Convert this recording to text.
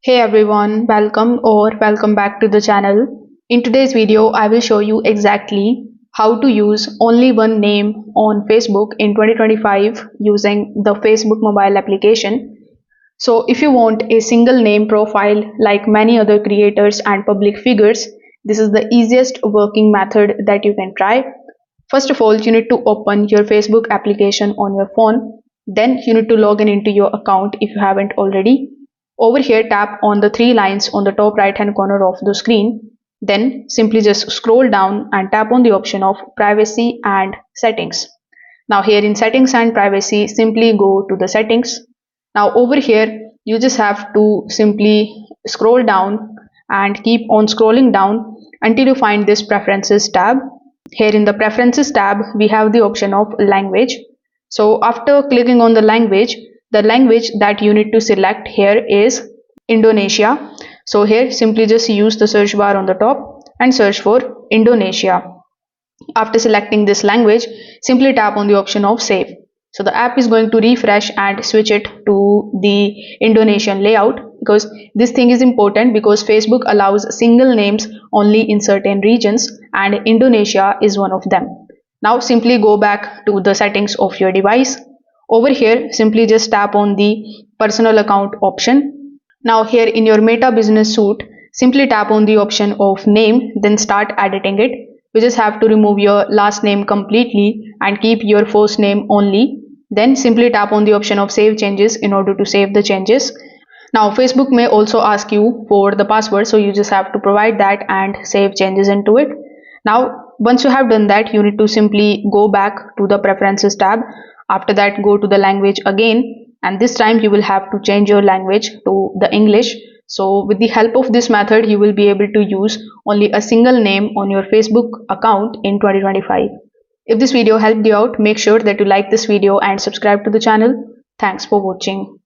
Hey everyone, welcome back to the channel. In today's video, I will show you exactly how to use only one name on Facebook in 2025 using the Facebook mobile application. So if you want a single name profile like many other creators and public figures, this is the easiest working method that you can try. First of all, you need to open your Facebook application on your phone. Then you need to log in into your account if you haven't already. Over here, tap on the three lines on the top right hand corner of the screen. Then simply just scroll down and tap on the option of privacy and settings. Now here in settings and privacy, simply go to the settings. Now over here, you just have to simply scroll down and keep on scrolling down until you find this preferences tab. Here in the preferences tab, we have the option of language. So after clicking on the language that you need to select here is Indonesia. So here simply just use the search bar on the top and search for Indonesia. After selecting this language, simply tap on the option of save. So the app is going to refresh and switch it to the Indonesian layout, because this thing is important because Facebook allows single names only in certain regions and Indonesia is one of them. Now simply go back to the settings of your device. Over here, simply just tap on the personal account option. Now here in your Meta Business Suite, simply tap on the option of name, then start editing it. You just have to remove your last name completely and keep your first name only. Then simply tap on the option of save changes in order to save the changes. Now Facebook may also ask you for the password, so you just have to provide that and save changes into it. Now once you have done that, you need to simply go back to the preferences tab. After that, go to the language again, and this time you will have to change your language to the English. So with the help of this method, you will be able to use only a single name on your Facebook account in 2025. If this video helped you out, make sure that you like this video and subscribe to the channel. Thanks for watching.